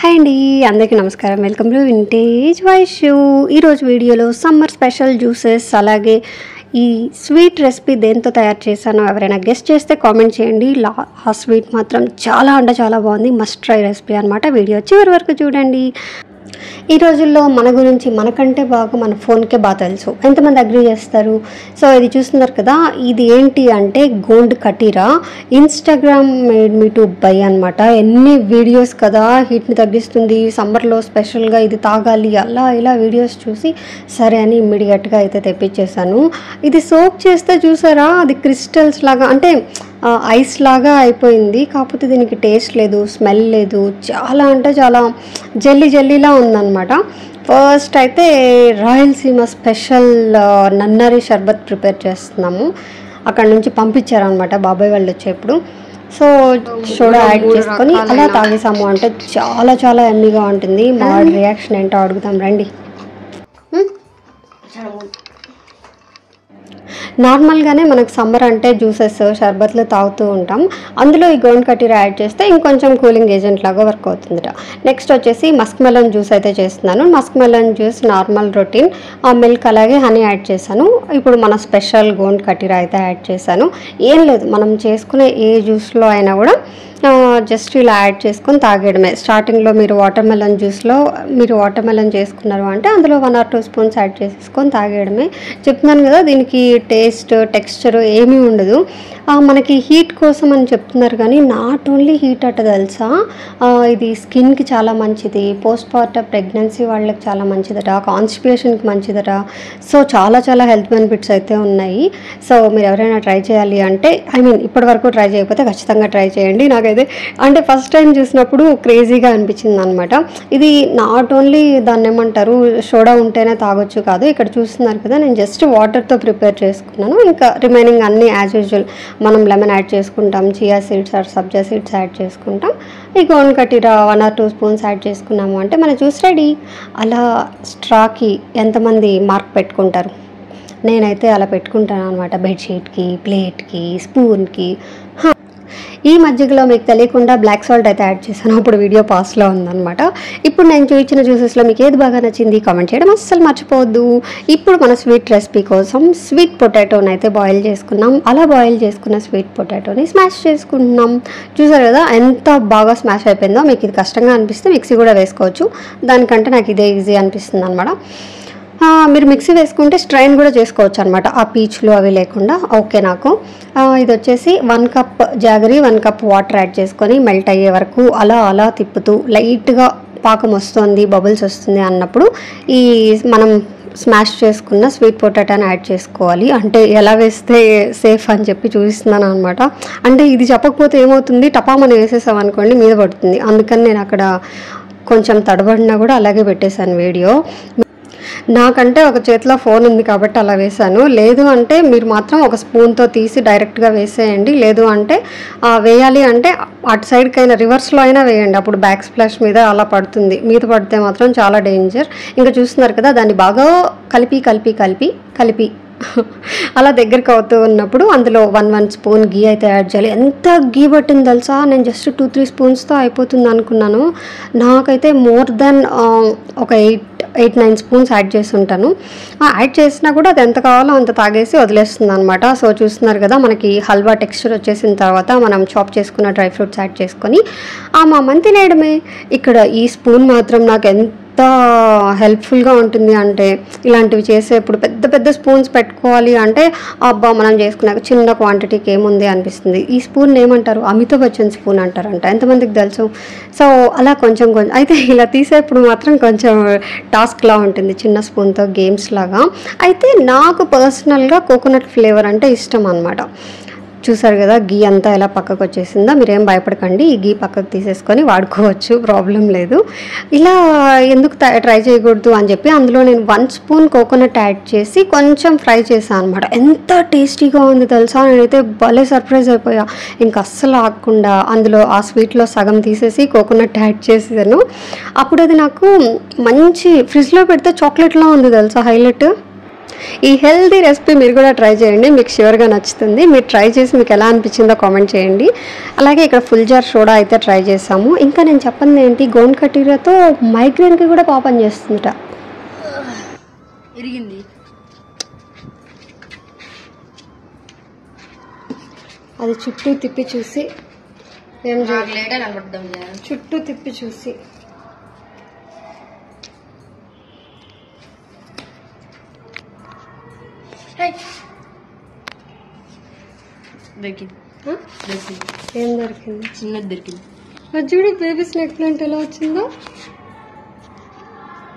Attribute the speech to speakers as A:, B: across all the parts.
A: Hi అండి, అందరికీ నమస్కారం. Welcome to vintage voice show. ఈరోజు వీడియోలో సమ్మర్ స్పెషల్ జ్యూసెస్, అలాగే ఈ స్వీట్ రెసిపీ దేంతో తయారు చేశానో ఎవరైనా గెస్ట్ చేస్తే కామెంట్ చేయండి. ఆ స్వీట్ మాత్రం చాలా అంటే చాలా బాగుంది. మస్ట్ ట్రై రెసిపీ అనమాట. వీడియో చివరి వరకు చూడండి. ఈ రోజుల్లో మన గురించి మనకంటే బాగా మన ఫోన్కే బాగా తెలుసు. ఎంతమంది అగ్రీ చేస్తారు? సో ఇది చూస్తున్నారు కదా, ఇది ఏంటి అంటే gond katira. Instagram made me to buy అనమాట. ఎన్ని వీడియోస్ కదా, హీట్ని తగ్గిస్తుంది, సమ్మర్లో స్పెషల్గా ఇది తాగాలి అలా ఇలా వీడియోస్ చూసి సరే అని ఇమ్మీడియట్గా అయితే తెప్పించేసాను. ఇది సోక్ చేస్తే చూసారా, అది క్రిస్టల్స్ లాగా అంటే ఐస్ లాగా అయిపోయింది. కాకపోతే దీనికి టేస్ట్ లేదు, స్మెల్ లేదు, చాలా అంటే చాలా జెల్లీలా ఉందన్నమాట. ఫస్ట్ అయితే రాయలసీమ స్పెషల్ నన్నారి షర్బత్ ప్రిపేర్ చేస్తున్నాము. అక్కడ నుంచి పంపించారనమాట బాబాయ్ వాళ్ళు వచ్చేప్పుడు. సో సోడా యాడ్ చేసుకొని అలా తాగేసాము అంటే చాలా చాలా ఎమ్మీగా ఉంటుంది. మా రియాక్షన్ ఏంటో అడుగుతాం రండి. నార్మల్గానే మనకు సమ్మర్ అంటే జ్యూసెస్, షర్బత్లు తాగుతూ ఉంటాం. అందులో ఈ గోండ్ కటీరా యాడ్ చేస్తే ఇంకొంచెం కూలింగ్ ఏజెంట్ లాగా వర్క్ అవుతుందట. నెక్స్ట్ వచ్చేసి మస్క్ మెలన్ జ్యూస్ అయితే చేస్తున్నాను. Musk melon juice normal routine, milk అలాగే హనీ యాడ్ చేశాను. ఇప్పుడు మన స్పెషల్ గోండ్ కటీరా అయితే యాడ్ చేశాను. ఏం లేదు, మనం చేసుకునే ఏ జ్యూస్లో అయినా కూడా జస్ట్ ఇలా యాడ్ చేసుకొని తాగేయడమే. స్టార్టింగ్లో మీరు వాటర్ మెలన్ చేసుకున్నారు అంటే అందులో 1 or 2 స్పూన్స్ యాడ్ చేసేసుకొని తాగేయడమే. చెప్తున్నాను కదా, దీనికి టేస్ట్, టెక్స్చర్ ఏమీ ఉండదు. మనకి హీట్ కోసం అని చెప్తున్నారు కానీ నాట్ ఓన్లీ హీట్ అట తెలుసా, ఇది స్కిన్కి చాలా మంచిది, పోస్ట్ పార్టమ్ ప్రెగ్నెన్సీ వాళ్ళకి చాలా మంచిదట, కాన్స్టిపేషన్కి మంచిదట. సో చాలా చాలా హెల్త్ బెనిఫిట్స్ అయితే ఉన్నాయి. సో మీరు ఎవరైనా ట్రై చేయాలి అంటే, ఇప్పటి వరకు ట్రై చేయకపోతే ఖచ్చితంగా ట్రై చేయండి. నాకైతే అంటే ఫస్ట్ టైం చూసినప్పుడు క్రేజీగా అనిపించింది అనమాట. ఇది నాట్ ఓన్లీ దాన్ని ఏమంటారు, సోడా ఉంటేనే తాగొచ్చు కాదు. ఇక్కడ చూస్తున్నారు కదా, నేను జస్ట్ వాటర్తో ప్రిపేర్ చేసుకున్నాను. ఇంకా రిమైనింగ్ అన్నీ యాజ్ యూజువల్ మనం లెమన్ యాడ్ చేసుకుంటాం, chia seeds or sabja seeds add చేసుకుంటాం. ఈ gond katira 1 or 2 spoons add చేసుకున్నాము అంటే మన జ్యూస్ రెడీ. అలా స్ట్రాకి ఎంతమంది మార్క్ పెట్టుకుంటారు? నేనైతే అలా పెట్టుకుంటాను అనమాట. బెడ్షీట్కి, ప్లేట్కి, స్పూన్కి. ఈ మధ్యలో మీకు తెలియకుండా బ్లాక్ సాల్ట్ అయితే యాడ్ చేశాను. అప్పుడు వీడియో పాస్లో ఉందన్నమాట. ఇప్పుడు నేను చూపించిన జ్యూసెస్లో మీకు ఏది బాగా నచ్చింది కామెంట్ చేయడం అస్సలు మర్చిపోవద్దు. ఇప్పుడు మన స్వీట్ రెసిపీ కోసం స్వీట్ పొటాటోని అయితే బాయిల్ చేసుకున్నాం. అలా బాయిల్ చేసుకున్న స్వీట్ పొటాటోని స్మాష్ చేసుకుంటున్నాం. చూసారు కదా ఎంత బాగా స్మాష్ అయిపోయిందో. మీకు ఇది కష్టంగా అనిపిస్తే మిక్సీ కూడా వేసుకోవచ్చు. దానికంటే నాకు ఇదే ఈజీ అనిపిస్తుంది అనమాట. మీరు మిక్సీ వేసుకుంటే స్ట్రైన్ కూడా చేసుకోవచ్చు అనమాట, ఆ పీచులు అవి లేకుండా. ఓకే, నాకు ఇది వచ్చేసి 1 cup jaggery, 1 cup water add చేసుకొని మెల్ట్ అయ్యే వరకు అలా తిప్పుతూ లైట్గా పాకం వస్తుంది, బబుల్స్ వస్తుంది అన్నప్పుడు ఈ మనం స్మాష్ చేసుకున్న స్వీట్ పొటాటోని యాడ్ చేసుకోవాలి. అంటే ఎలా వేస్తే సేఫ్ అని చెప్పి చూపిస్తున్నాను అనమాట. అంటే ఇది చెప్పకపోతే ఏమవుతుంది, టపామని వేసేసాం అనుకోండి మీద పడుతుంది. అందుకని నేను అక్కడ కొంచెం తడబడినా కూడా అలాగే పెట్టేశాను వీడియో. నాకంటే ఒక చేతిలో ఫోన్ ఉంది కాబట్టి అలా వేసాను. లేదు అంటే మీరు మాత్రం ఒక స్పూన్తో తీసి డైరెక్ట్గా వేసేయండి. లేదు అంటే వేయాలి అంటే అటు సైడ్కి అయినా రివర్స్లో అయినా వేయండి. అప్పుడు బ్యాక్ స్ప్లాష్ మీద అలా పడుతుంది. మీద పడితే మాత్రం చాలా డేంజర్. ఇంకా చూస్తున్నారు కదా, దాన్ని బాగా కలిపి అలా దగ్గరికి అవుతూ ఉన్నప్పుడు అందులో 1 స్పూన్ గీ అయితే యాడ్ చేయాలి. ఎంత గీ పట్టింది తెలుసా, నేను జస్ట్ 2-3 స్పూన్స్తో అయిపోతుంది అనుకున్నాను. నాకైతే మోర్ దెన్ ఒక 8-9 స్పూన్స్ యాడ్ చేసి ఉంటాను. యాడ్ చేసినా కూడా అది ఎంత కావాలో అంత తాగేసి వదిలేస్తుంది అనమాట. సో చూస్తున్నారు కదా, మనకి హల్వా టెక్స్చర్ వచ్చేసిన తర్వాత మనం చాప్ చేసుకున్న డ్రై ఫ్రూట్స్ యాడ్ చేసుకొని మామని తినేయడమే. ఇక్కడ ఈ స్పూన్ మాత్రం నాకు ఎంత హెల్ప్ఫుల్గా ఉంటుంది అంటే, ఇలాంటివి చేసేప్పుడు పెద్ద స్పూన్స్ పెట్టుకోవాలి అంటే అబ్బా మనం చేసుకున్నాక చిన్న క్వాంటిటీకి ఏముంది అనిపిస్తుంది. ఈ స్పూన్ ఏమంటారు, అమితాబ్ బచ్చన్ స్పూన్ అంటారంట. ఎంతమందికి తెలుసు? సో అలా కొంచెం అయితే ఇలా తీసేప్పుడు మాత్రం కొంచెం టాస్క్లా ఉంటుంది, చిన్న స్పూన్తో గేమ్స్ లాగా. అయితే నాకు పర్సనల్గా కోకోనట్ ఫ్లేవర్ అంటే ఇష్టం అనమాట. చూసారు కదా, గీ అంతా ఎలా పక్కకు వచ్చేసిందో. మీరేం భయపడకండి, ఈ గీ పక్కకు తీసేసుకొని వాడుకోవచ్చు, ప్రాబ్లం లేదు. ఇలా ఎందుకు ట్రై చేయకూడదు అని చెప్పి అందులో నేను 1 స్పూన్ కోకోనట్ యాడ్ చేసి కొంచెం ఫ్రై చేశాను అనమాట. ఎంత టేస్టీగా ఉంది తెలుసా, నేనైతే భలే సర్ప్రైజ్ అయిపోయా. ఇంకా అస్సలు ఆగకుండా అందులో ఆ స్వీట్లో సగం తీసేసి కోకోనట్ యాడ్ చేసాను. అప్పుడు అది నాకు మంచి ఫ్రిడ్జ్లో పెడితే చాక్లెట్లా ఉంది తెలుసా, హైలైట్. ఈ హెల్తీ రెసిపీ మీరు కూడా ట్రై చేయండి, మీకు ష్యూర్గా నచ్చుతుంది. మీరు ట్రై చేసి మీకు ఎలా అనిపించిందో కామెంట్ చేయండి. అలాగే ఇక్కడ ఫుల్ జార్ సోడా అయితే ట్రై చేసాము. ఇంకా నేను చెప్పండి ఏంటి, గోండ్ కటీరాతో మైగ్రేన్కి కూడా పాపం చేస్తుందట.
B: ఇరిగింది.
A: అది చుట్టూ తిప్పి చూసి ఏం
B: లేటే కనబడతాం,
A: చుట్టూ తిప్పి చూసి ఏం దొరికింది?
B: చిన్నది దొరికింది.
A: అది చూడు బేబీ స్నేక్ ప్లాంట్ ఎలా వచ్చిందో.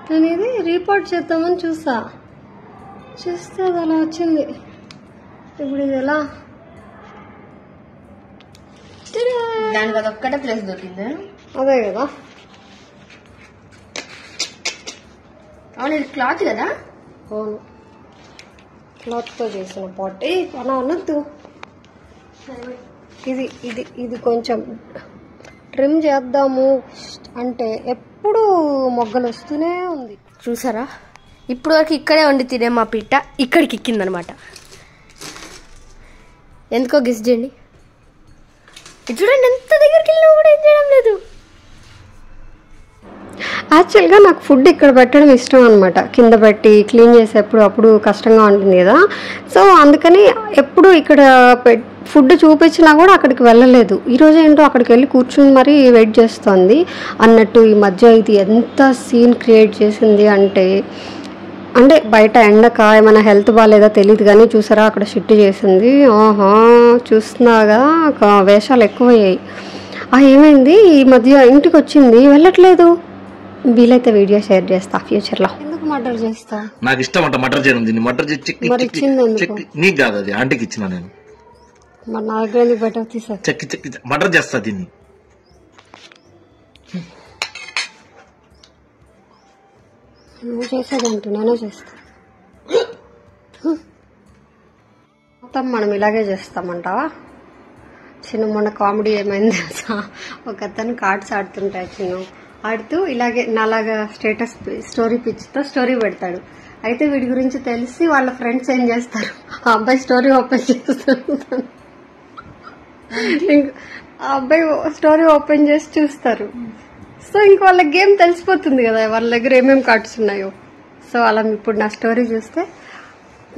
A: నేను ఇది రీపోర్ట్ చేద్దామని చూస్తే అది అలా వచ్చింది. ఇప్పుడు ఇది ఎలా?
B: దానికి అదొక్కటే ప్లేస్ దొరికింది.
A: అదే కదా.
B: అవును, ఇది క్లాత్ కదా.
A: అవును, క్లాత్తో చేసిన పాట్. అలా అనొద్దు. ఇది ఇది ఇది కొంచెం ట్రిమ్ చేద్దాము అంటే ఎప్పుడు మొగ్గలు వస్తూనే ఉంది.
B: చూసారా, ఇప్పుడు వరకు ఇక్కడే ఉండి తినే మా పిట్ట ఇక్కడికి ఎక్కిందనమాట. ఎందుకో గెస్ చేయండి. చూడండి, ఎంత దగ్గరికి వెళ్ళినా కూడా ఏం చేయడం లేదు.
A: యాక్చువల్గా నాకు ఫుడ్ ఇక్కడ పెట్టడం ఇష్టం అనమాట. కింద పెట్టి క్లీన్ చేసేప్పుడు అప్పుడు కష్టంగా ఉంటుంది కదా. సో అందుకని ఎప్పుడు ఇక్కడ ఫుడ్ చూపించినా కూడా అక్కడికి వెళ్ళలేదు. ఈరోజు ఏంటో అక్కడికి వెళ్ళి కూర్చుని మరీ వెయిట్ చేస్తుంది అన్నట్టు. ఈ మధ్య ఇది ఎంత సీన్ క్రియేట్ చేసింది అంటే బయట ఎండక ఏమైనా హెల్త్ బాగాలేదా తెలియదు కానీ చూసారా అక్కడ షిఫ్ట్ చేసింది. ఆహా, చూస్తున్నాగా వేషాలు ఎక్కువయ్యాయి. ఏమైంది, ఈ మధ్య ఇంటికి వచ్చింది వెళ్ళట్లేదు. వీలైతే వీడియో షేర్ చేస్తా ఫ్యూచర్ లో. ఎందుకు మర్డర్ చేస్తా?
C: నాకు ఇష్టం అంట మర్డర్ చేయడం. దీన్ని మర్డర్ చేసి నీకు కాదు, అది ఆంటీకి ఇచ్చిన నేను.
A: మరి నా దగ్గర బయట తీసా
C: చెక్కి చెక్కి మర్డర్ చేస్తా దీన్ని.
A: నువ్వు చేసేదంటూ నేనే చేస్తా. మొత్తం మనం ఇలాగే చేస్తామంటావా? చిన్న మొన్న కామెడీ ఏమైంది తెలుసా, ఒక అతను కార్డ్స్ ఆడుతుంటాడు. చిన్న ఆడుతూ ఇలాగే నాలాగా స్టేటస్ స్టోరీ పిచ్చితో స్టోరీ పెడతాడు. అయితే వీడి గురించి తెలిసి వాళ్ళ ఫ్రెండ్స్ ఏం చేస్తారు, ఆ అబ్బాయి స్టోరీ ఓపెన్ చేస్తారు. ఆ అబ్బాయి స్టోరీ ఓపెన్ చేసి చూస్తారు. సో ఇంక వాళ్ళ గేమ్ తెలిసిపోతుంది కదా, వాళ్ళ దగ్గర ఏమేమి కార్డ్స్ ఉన్నాయో. సో అలా ఇప్పుడు నా స్టోరీ చూస్తే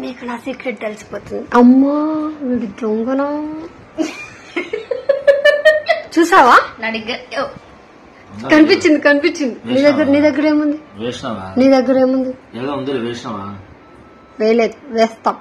A: మీకు నా సీక్రెట్ తెలిసిపోతుంది. అమ్మా వీడి దొంగనా. చూసావా? కనిపించింది. నీ దగ్గర ఏముంది? వేయలేదు, వేస్తాం.